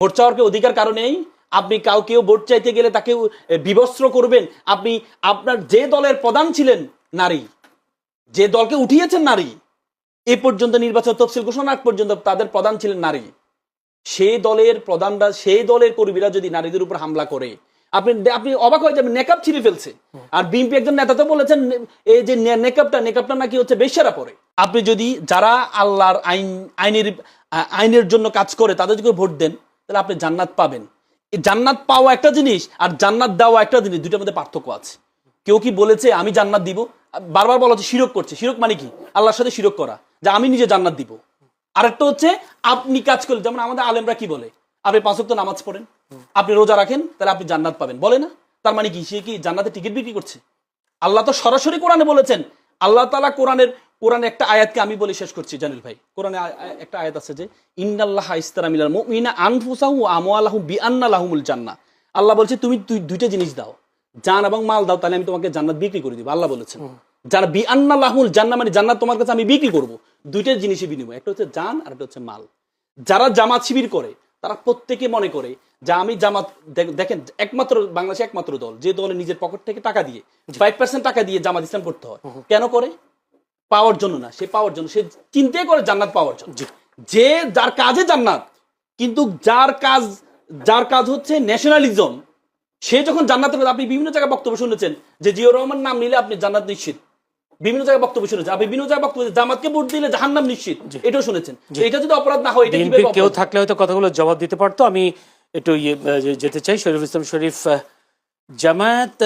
Vote চাওয়ার কি অধিকার কারণেই আপনি কাউকেও ভোট চাইতে গেলে তাকে বিবস্ত্র করবেন? আপনি আপনার যে দলের প্রধান ছিলেন নারী, যে দলকে উঠিয়েছেন নারী, এ পর্যন্ত নির্বাচন তফসিল ঘোষণা আগ পর্যন্ত তাদের প্রধান ছিলেন নারী। সেই দলের প্রধানরা, সেই দলের কর্মীরা যদি নারীদের উপর হামলা করে, আপনি আপনি অবাক হয়ে যাবেন। নেকাব ছিঁড়ে ফেলছে। আর বিএনপি একজন নেতা তো বলেছেন এই যে নেকাবটা নাকি হচ্ছে বেশ্যারা পরে। আপনি যদি যারা আল্লাহর আইনের জন্য কাজ করে তাদের যদি ভোট দেন, তাহলে আপনি জান্নাত পাবেন। জান্নাত পাওয়া একটা জিনিস আর জান্নাত দেওয়া একটা জিনিস, দুইটার মধ্যে পার্থক্য আছে। কেউ কি বলেছে আমি জান্নাত দিব? বারবার বলা হচ্ছে শিরক করছে। শিরক মানে কি? আল্লাহর সাথে শিরক করা, যে আমি নিজে জান্নাত দিব। আরেকটা হচ্ছে আপনি কাজ করলে, যেমন আমাদের আলেমরা কি বলে, আপনি 5 ওয়াক্ত নামাজ পড়েন, আপনি রোজা রাখেন, তাহলে আপনি জান্নাত পাবেন, বলে না? তার মানে কি সে কি জান্নাতের টিকিট বিক্রি করছে? আল্লাহ তো সরাসরি কোরআনে বলেছেন। আল্লাহ তাআলা কোরআনে একটা আয়াতকে আমি বলে শেষ করছি জানিল ভাই। কোরআনে একটা আয়াত আছে যে ইন্নাল্লাহা ইশতারা মিনাল মুমিনিনা আনফুসাহুম ওয়া আমওয়ালাহুম বিআন্না লাহুমুল জান্নাহ। আল্লাহ বলছে তুমি দুইটা জিনিস দাও, জান এবং মাল দাও, তাহলে আমি তোমাকে জান্নাত বিক্রি করে দিব। আল্লাহ বলেছেন। যারা বিআন্না লাহুমুল জান্নাহ মানে জান্নাত তোমার কাছে আমি বিক্রি করব। দুইটা জিনিসের বিনিময়, একটা হচ্ছে জান আর একটা হচ্ছে মাল। যারা জামাত শিবির করে তারা প্রত্যেকে মনে করে যে আমি জামাত, দেখেন একমাত্র বাংলাদেশে একমাত্র দল যে দলে নিজের পকেট থেকে টাকা দিয়ে 5% টাকা দিয়ে জামাত ইসলাম করতে হয়। কেন করে? পাওয়ার জন্য না, সে পাওয়ার জন্য, সে চিন্তাই করে জান্নাত পাওয়ার জন্য। যে যার কাজে জান্নাত, কিন্তু যার কাজ হচ্ছে ন্যাশনালিজম, সে যখন জান্নাত, আপনি বিভিন্ন জায়গায় বক্তব্য শুনেছেন যে জিয়াউর রহমান নাম নিলে আপনি জান্নাত নিশ্চিত। বিভিন্ন জায়গায় বক্তব্য শুনেছেন, আপনি বিভিন্ন জায়গায় বক্তব্য জামাতকে ভোট দিলে জাহান্নাম নিশ্চিত, এটাও শুনেছেন। এটা যদি অপরাধ না হয়, এটা কিভাবে কেউ থাকলে হয়তো কথাগুলো জবাব দিতে পারতো। আমি একটু যেতে চাই শরীফুল ইসলাম শরীফ। জামায়াত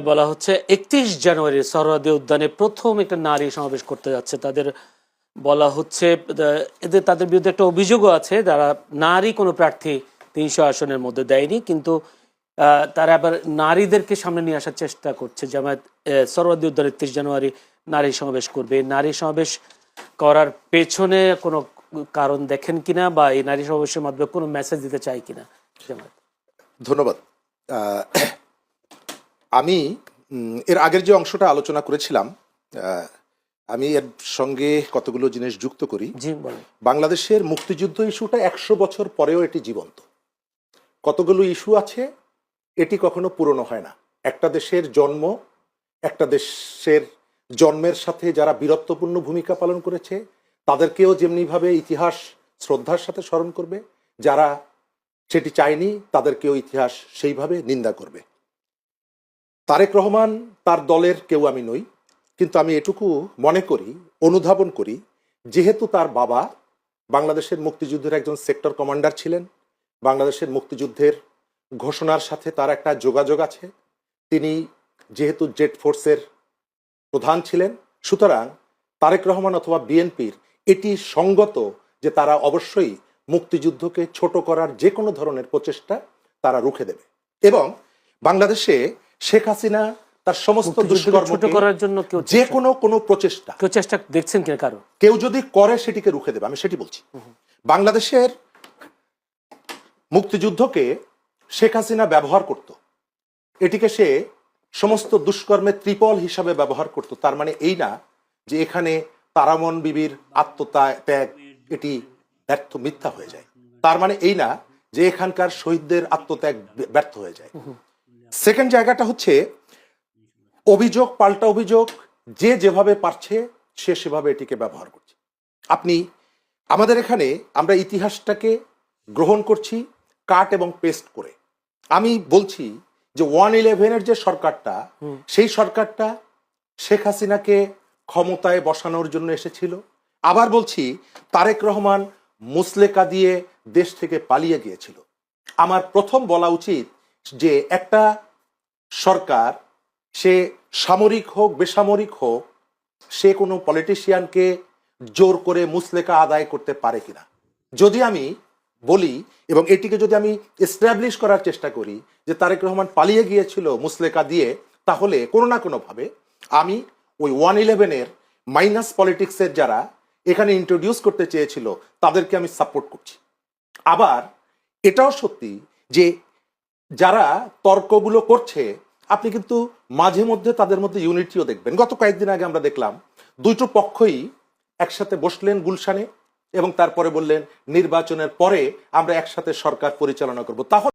বলা হচ্ছে 31 জানুয়ারি সোহরাওয়ার্দী উদ্যানে প্রথম একটা নারী সমাবেশ করতে যাচ্ছে। তাদের বলা হচ্ছে তাদের বিরুদ্ধে একটা অভিযোগও আছে, যারা নারী কোনো প্রার্থী 300 আসনের মধ্যে দেয়নি, কিন্তু তারা আবার নারীদেরকে সামনে নিয়ে আসার চেষ্টা করছে। জামায়াত সোহরাওয়ার্দী উদ্যানে 31 জানুয়ারি নারী সমাবেশ করবে। নারী সমাবেশ করার পেছনে কোনো কারণ দেখেন কিনা, বা এই নারী সমাবেশের মাধ্যমে কোনো মেসেজ দিতে চাই কিনা জামায়াত? ধন্যবাদ। আমি এর আগের যে অংশটা আলোচনা করেছিলাম, আমি এর সঙ্গে কতগুলো জিনিস যুক্ত করি। বাংলাদেশের মুক্তিযুদ্ধ ইস্যুটা 100 বছর পরেও এটি জীবন্ত। কতগুলো ইস্যু আছে, এটি কখনো পুরনো হয় না। একটা দেশের জন্ম, একটা দেশের জন্মের সাথে যারা বীরত্বপূর্ণ ভূমিকা পালন করেছে তাদেরকেও যেমনিভাবে ইতিহাস শ্রদ্ধার সাথে স্মরণ করবে, যারা সেটি চায়নি তাদেরকেও ইতিহাস সেইভাবে নিন্দা করবে। তারেক রহমান তার দলের কেউ আমি নই, কিন্তু আমি এটুকু মনে করি, অনুধাবন করি, যেহেতু তার বাবা বাংলাদেশের মুক্তিযুদ্ধের একজন সেক্টর কমান্ডার ছিলেন, বাংলাদেশের মুক্তিযুদ্ধের ঘোষণার সাথে তার একটা যোগাযোগ আছে, তিনি যেহেতু জেট ফোর্সের প্রধান ছিলেন, সুতরাং তারেক রহমান অথবা বিএনপির এটি সঙ্গত যে তারা অবশ্যই মুক্তিযুদ্ধকে ছোট করার যে কোনো ধরনের প্রচেষ্টা তারা রুখে দেবে। এবং বাংলাদেশে শেখ হাসিনা তার সমস্ত দুষ্কর্মকে করার জন্য যে কোনো প্রচেষ্টা দেখছেন কিনা কারো কেউ যদি করে সেটিকে রুখে দেবে, আমি সেটি বলছি। বাংলাদেশের মুক্তিযুদ্ধকে শেখ হাসিনা ব্যবহার করত, এটিকে সে সমস্ত দুষ্কর্মের ত্রিপল হিসাবে ব্যবহার করত। তার মানে এই না যে এখানে তারামন বিবির আত্মত্যাগ এটি ব্যর্থ, মিথ্যা হয়ে যায়। তার মানে এই না যে এখানকার শহীদদের আত্মত্যাগ ব্যর্থ হয়ে যায়। সেকেন্ড জায়গাটা হচ্ছে অভিযোগ পাল্টা অভিযোগ, যে যেভাবে পারছে সে সেভাবে এটিকে ব্যবহার করছে। আপনি আমাদের এখানে আমরা ইতিহাসটাকে গ্রহণ করছি কাট এবং পেস্ট করে। আমি বলছি যে 111-এর যে সরকারটা, সেই সরকারটা শেখ হাসিনাকে ক্ষমতায় বসানোর জন্য এসেছিল। আবার বলছি তারেক রহমান মুসলেকা দিয়ে দেশ থেকে পালিয়ে গিয়েছিল। আমার প্রথম বলা উচিত যে একটা সরকার, সে সামরিক হোক বেসামরিক হোক, সে কোনো পলিটিশিয়ানকে জোর করে মুসলেকা আদায় করতে পারে কিনা। যদি আমি বলি এবং এটিকে যদি আমি এস্টাবলিশ করার চেষ্টা করি যে তারেক রহমান পালিয়ে গিয়েছিল মুসলেকা দিয়ে, তাহলে কোনো না কোনোভাবে আমি ওই 111-এর মাইনাস পলিটিক্সের যারা এখানে ইন্ট্রোডিউস করতে চেয়েছিল তাদেরকে আমি সাপোর্ট করছি। আবার এটাও সত্যি যে যারা তর্কগুলো করছে, আপনি কিন্তু মাঝে মধ্যে তাদের মধ্যে ইউনিটিও দেখবেন। গত কয়েকদিন আগে আমরা দেখলাম দুটো পক্ষই একসাথে বসলেন গুলশানে, এবং তারপরে বললেন নির্বাচনের পরে আমরা একসাথে সরকার পরিচালনা করব। তাহলে